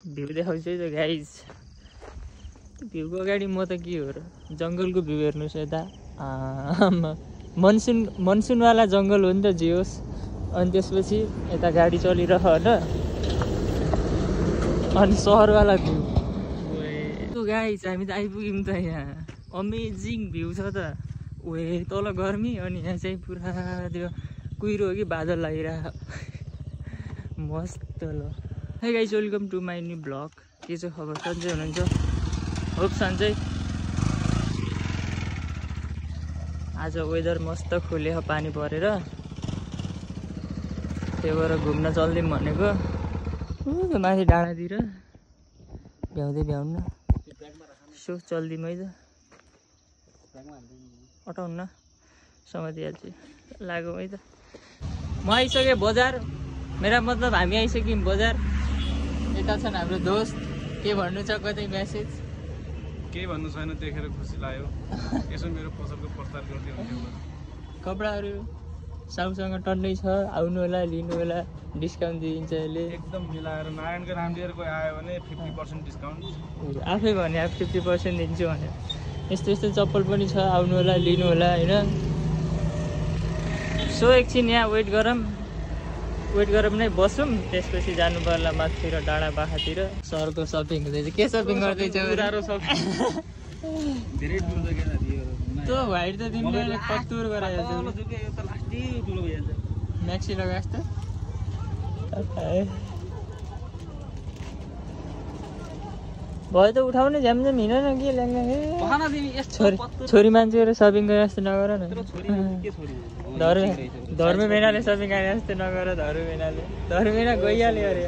View देखाउँछु है त गाइज। भ्यूको अगाडि म त के हो र, जङ्गलको भ्यू हेर्नुहोस् यता। मनसुनवाला जङ्गल हो नि त जे होस्। अनि त्यसपछि यता गाडी चलिरह होइन, अनि सहरवाला भ्यू। गाइज हामी त आइपुग्यौँ त यहाँ, अमेजिङ भ्यू छ त। ओए तल गर्मी, अनि यहाँ चाहिँ पुरा त्यो कुहिरो हो कि बादल लागिरहेको, मस्त ल। Hey guys, welcome to my new blog. के चाहिँ खबर, सन्चै हुनुहुन्छ? होप सन्चै। आज वेदर मस्त खुल्यो, पानी परेर, त्यही भएर घुम्न चल्दिउँ भनेको। माथि डाँडातिर भ्याउँदै भ्याउनु सो चल्दिउँ है त। हटाउनु न, समातिहाल्छु, लागौँ है त। म आइसकेँ बजार, मेरा मतलब हामी आइसक्यौँ बजार। यता छन् हाम्रो दोस्त, के भन्नु छ, कतै म्यासेज? केही भन्नु छैन, देखेर खुसी लाग्यो। यसो मेरो पसलको प्रचार गर्दै हुन्थ्यो। कपडाहरू साउसँग टन्नै छ, आउनु होला, लिनु होला, डिस्काउन्ट दिइन्छ यसले। एकदम मिलाएर नारायणको रामडियरको आयो भने 50% डिस्काउन्ट। आफै भने 50% दिन्छु भने। यस्तो यस्तो चप्पल पनि छ, आउनु होला, लिनु होला होइन। सो एकछिन यहाँ वेट गरौँ नै बसौँ, त्यसपछि जानु पर्ला माथितिर डाँडा पाखातिर। सहरको सपिङ हुँदैछ। के सपिङ गर्दैछौ? धेरै ठुलो छ क्या त्यो भाइ त तिमीले कत्तुर गराइहाल्छौ। म्याक्सी लगाएस् त भयो त, उठाउने झ्यामझ्याम हिँड न, के ल्याङ्गा। छोरी मान्छेहरू सपिङ गरे जस्तो नगर न। धर्मे मेनाले सपिङ गरे जस्तो नगर। धर्मे मेना गइहाल्यो अरे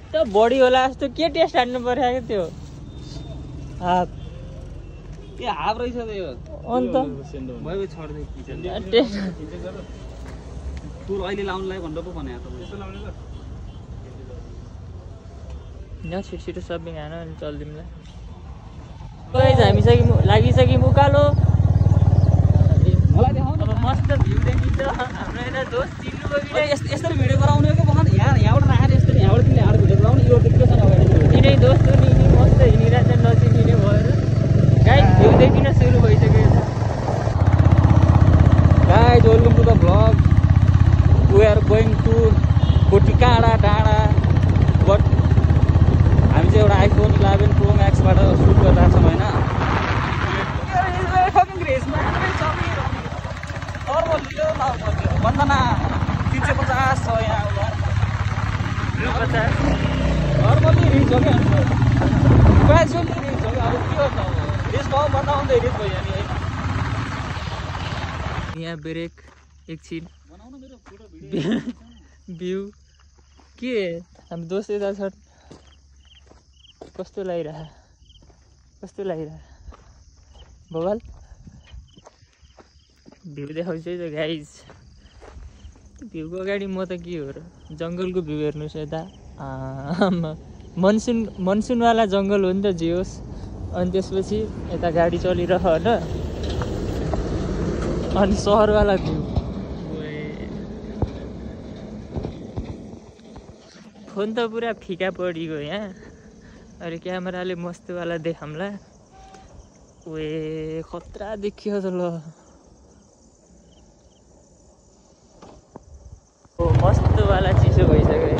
त, बडी होला जस्तो के टेस्ट हान्नु पर्यो क्या त्यो। हाफ रहेछ त यो। अन्त अहिले लाउनुलाई भनेर पो भने यहाँ छिटो सपिङ हान, अनि चल्दिउँला। हामी लागिसक्यौँ उकालो। अब मस्त भ्यू देखिन्छ हाम्रो। यता दोस्त चिन्नुभयो कि यस्तो भिडियो गराउने हो कि यहाँबाट राखेर यस्तो यहाँबाट तिमीले हात भिडियो गराउने। यो देख्यो छ यिनै दोस्त हो नि, मस्त हिँडिरहेको छ, नचिनिने भएर। गाइज भ्यू देखिन सुरु भइसक्यो यता। Guys, welcome to the vlog. We are going to Kotikada डाँडा। बट हामी चाहिँ एउटा आइफोन 11 प्रो म्याक्सबाट सुट गरिरहेको छौँ होइन। वन्दना 350 छ यहाँ। नर्मली रिच हो क्या, ग्रेजुअली रिच हो क्या। अब के गर्छ, रिच भयो बनाउँदै रिच भयो नि है। यहाँ ब्रेक एकछिन, भ्यू के हाम्रो दोस्त यता छ। कस्तो लागिरह बबाल। भ्यू देखाउँछु है त गाइज। भ्यूको अगाडि म त के हो र, जङ्गलको भ्यू हेर्नुहोस् यता। मनसुनवाला जङ्गल हो नि त जे होस्। अनि त्यसपछि यता गाडी चलिरह होइन, अनि सहरवाला भ्यू। फोन त पुरा फिका पडिगयो यहाँ। अरे क्यामेराले मस्तवाला देखाउँला। ओए खतरा देखियो त ल। मस्तवाला चिसो भइसक्यो।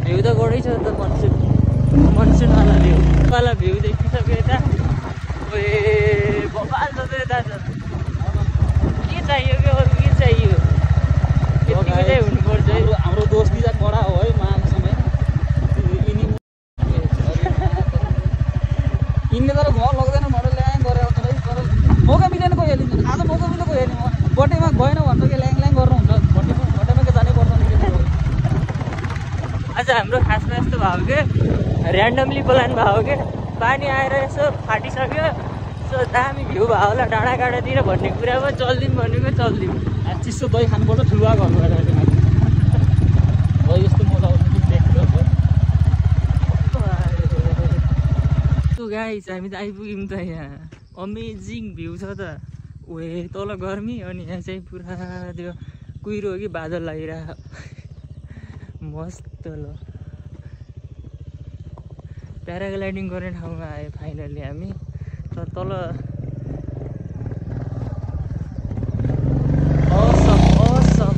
भ्यू त गरै छ त, मनसुनवाला भ्यू देखिसक्यो यता। ओए बबाल त यता छ। के चाहियो कि अरू के चाहियो, यतिकै चाहिँ हुनुपर्छ है। हाम्रो दोस्ती चाहिँ कडा हो है मानसँग। यिनले तर घर लग्दैन भनेर ल्याङ गरेर आउँछ है। तर मौका मिलेन गइहाल्यो। आज मौका मिलेर गइहाल्यो। बर्थडेमा गएन भनेर के ल्याङ गर्नुहुन्छ। बर्थडेमा के हाम्रो खासमा यस्तो भएको के ऱ्यान्डमली प्लान भएको के पानी आएर यसो फाटिसक्यो सो दामी भ्यू भयो होला डाँडाकाँडातिर भन्ने कुरामा चल्दिउँ भनेको चल्दिउँ चिसो दही खानुपर्छ ठुलो घरमा गएर यस्तो मजा आउँछ देख्नु गाइस हामी त आइपुग्यौँ त यहाँ अमेजिङ भ्यू छ त ओए तल गर्मी अनि यहाँ चाहिँ पुरा त्यो कुहिरो हो कि बादल लागिरहेको मस्त ल प्याराग्लाइडिङ गर्ने ठाउँमा आयो फाइनली हामी तर तल असम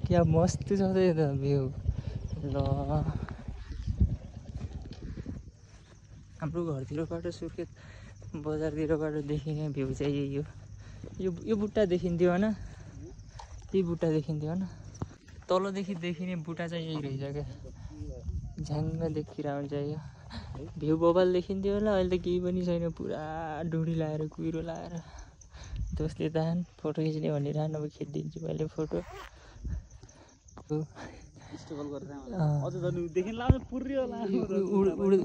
क्या मस्त छ त यो त भ्यू ल हाम्रो घरतिरबाट सुर्खेत बजारतिरबाट देखिने भ्यू चाहिँ यही हो यो बुट्टा देखिन्थ्यो होइन त्यही बुट्टा देखिन्थ्यो होइन तलदेखि देखिने बुट्टा चाहिँ यही रहेछ क्या झ्याङ्ग देखिरहेको हुन्छ यो भ्यू बबाल देखिन्थ्यो होला अहिले त केही पनि छैन पुरा डुडी लगाएर कुहिरो लगाएर दोस्तले तान फोटो खिच्ने भनिरहनु अब खिचिदिन्छु मैले फोटो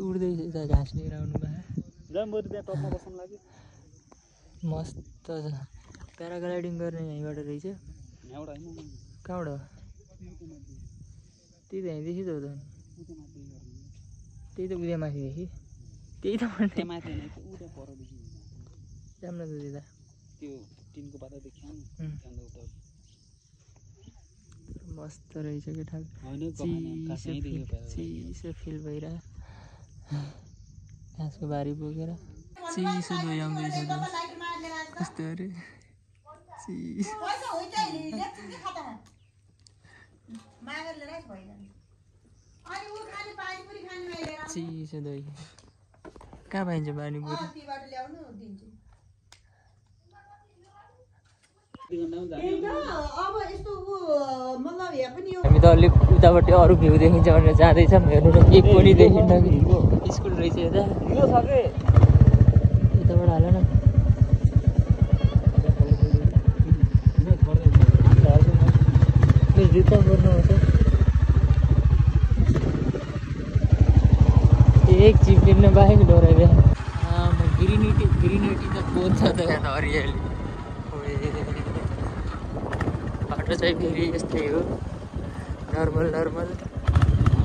उड्दैछ यता घाँस लिएर आउनु मस्त छ प्याराग्लाइडिङ गर्ने यहीँबाट रहेछ कहाँबाट त्यही त यहीँदेखि त हो त त्यही त उद्या माथिदेखि त्यही त जाम न त मस्त रहेछ के ठाउँ चिसो फिल भइरहेको घाँसको बारी बोकेर चिसो दही आउँदैछ कस्तो अरे चिसो दही कहाँ पाइन्छ पानीपुरी हामी त अलिक उताबाट अरू भ्यू देखिन्छ भनेर जाँदैछौँ हेर्नु न केही पनि देखिन्न कि स्कुल रहेछ यता यताबाट हाल न जुत्ता पर्नुहुन्छ एक चिप्लिन बाहेक डराइदियो ग्रिनिटी त पोन्छ त यहाँ हरियाली बाटो चाहिँ फेरि यस्तै हो नर्मल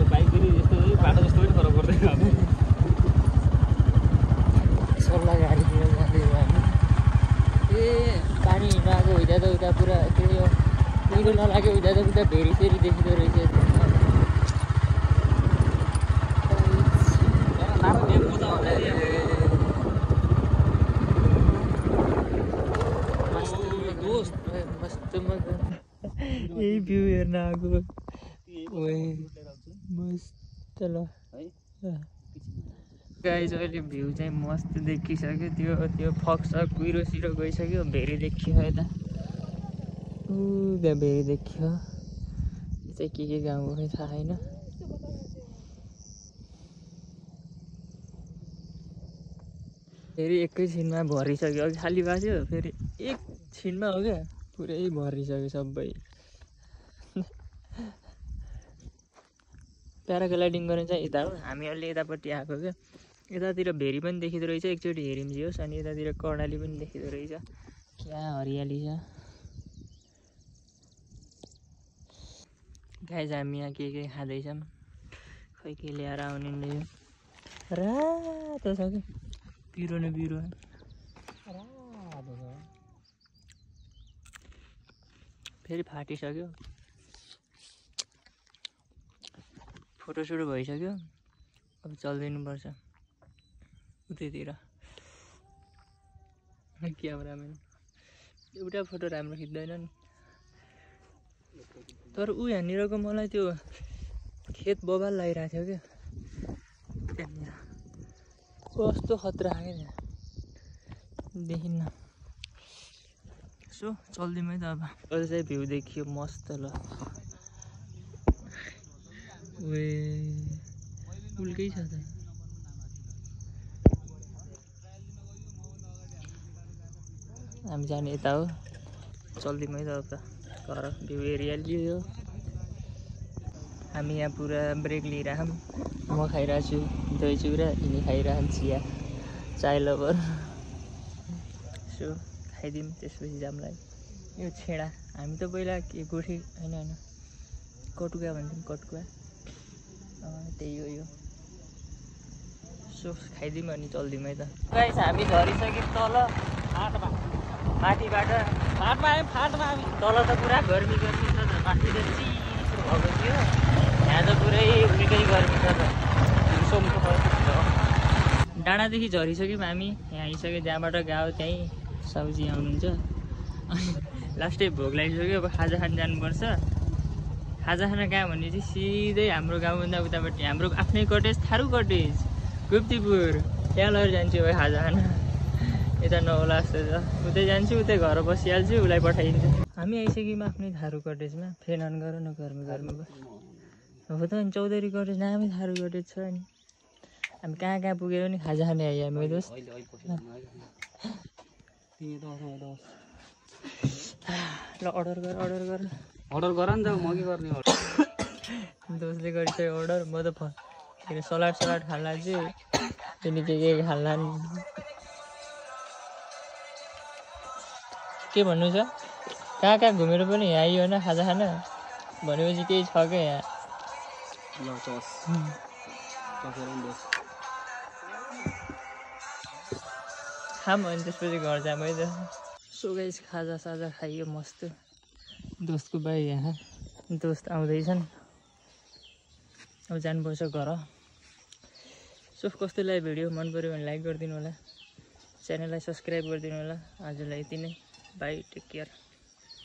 बाइक फेरि यस्तो बाटो जस्तो पनि फरक पर्दैन सल्लाह गाडीतिर जाँदैछौँ हामी ए पानी नआएको हुँदा त उता पुरा के यो कुहिरो नलाग्यो हुँदा त उता भेरी फेरि देखिँदो रहेछ यही भ्यू हेर्न आएको मस्त ल गाइज अहिले भ्यू चाहिँ मस्त देखिसक्यो त्यो फक्स कुहिरो सिरो गइसक्यो भेरी देखियो यता त्यहाँ भेरी देखियो यो चाहिँ के गाउँ हो थाहा छैन फेरि एकैछिनमा भरिसक्यो अघि खाली भएको थियो फेरि एकछिनमा हो क्या पुरै भरिसक्यो सबै प्याराग्लाइडिङ गर्ने चाहिँ यता हो हामी अहिले यतापट्टि आएको क्या यतातिर भेरी पनि देखिँदो रहेछ एकचोटि हेरिम्जियोस् अनि यतातिर कर्णाली पनि देखिँदो रहेछ क्या हरियाली छ गाइज हामी यहाँ के खाँदैछौँ खै के ल्याएर आउने यो रातो छ क्या पिरो न पिरो फेरि फाटिसक्यो फोटोसुट भइसक्यो अब चल्दिनुपर्छ उतैतिर क्यामेराम्यान एउटा फोटो राम्रो खिच्दैन नि तर ऊ यहाँनिरको मलाई त्यो खेत बबाल लागिरहेको थियो क्या त्यहाँनिर कस्तो खतरा क्या त्यहाँ देखिन्न सो चल्दिउँ है त अब अझै चाहिँ भ्यू देखियो मस्त ल वे उल्कै छ त हामी जाने यता हो चल्दिउँ है त अब त घर भ्यू एरिया लियो हामी यहाँ पुरा ब्रेक लिइरहौँ। म खाइरहेको छु दही चिउरा, यिनी खाइरहन् चिया, चाय लभर। सो खाइदिउँ त्यसपछि जामलाई। यो छेडा हामी त पहिला के गोठी होइन कटुका भन्थ्यौँ, कटुका त्यही हो यो। सो खाइदिउँ अनि चल्दिउँ है त। गाइस हामी झरिसक्यौँ तल फाँटमा, माथिबाट फाँटमा आयौँ। फाँटमा हामी तल त पुरा गर्मी छ त, माथि त चिसो भएको थियो, यहाँ त पुरै उल्टै गर्मी छ त। डाँडादेखि झरिसक्यौँ हामी, यहाँ आइसक्यो। जहाँबाट गयो त्यहीँ साउजी आउनुहुन्छ। अनि लास्टै भोक लागिसक्यो, अब खाजा खान जानुपर्छ। खाजा खाना कहाँ भने चाहिँ सिधै हाम्रो गाउँभन्दा उतापट्टि हाम्रो आफ्नै कटेज, थारू कटेज गुप्तीपुर, त्यहाँ लगेर जान्छु अब खाजा खाना। यता नहोला जस्तो छ, उतै जान्छु, उतै घर बसिहाल्छु, उसलाई पठाइदिन्छु। हामी आइसक्यौँ आफ्नै थारू कटेजमा। फेन अन गर न, गर्मी गर्मी भयो हो त। अनि चौधरी कटेज नामै थारू कटेज छ नि। हामी कहाँ कहाँ पुगेर नि खाजा खाने आइयो मेरो दोस्त। ल अर्डर गर नि त, म के गर्ने। दोस्तले गरिसक्यो अर्डर, म त सलाड खाल्ला चाहिँ तिनी के खाल्ला नि। के भन्नु छ, कहाँ घुमेर पनि यहाँ आइयो होइन खाजा खाना भनेपछि केही छ क्या यहाँ। खाम अनि त्यसपछि घर जाम है त। सो गाइस खाजा साजा खाइयो मस्त। दोस्तको भाइ यहाँ, दोस्त आउँदैछन्, अब जानुपर्छ घर। सो कस्तो लाग्यो भिडियो, मन पऱ्यो भने लाइक गरिदिनु होला, च्यानललाई सब्सक्राइब गरिदिनु होला। आजलाई यति नै, बाई, टेक केयर।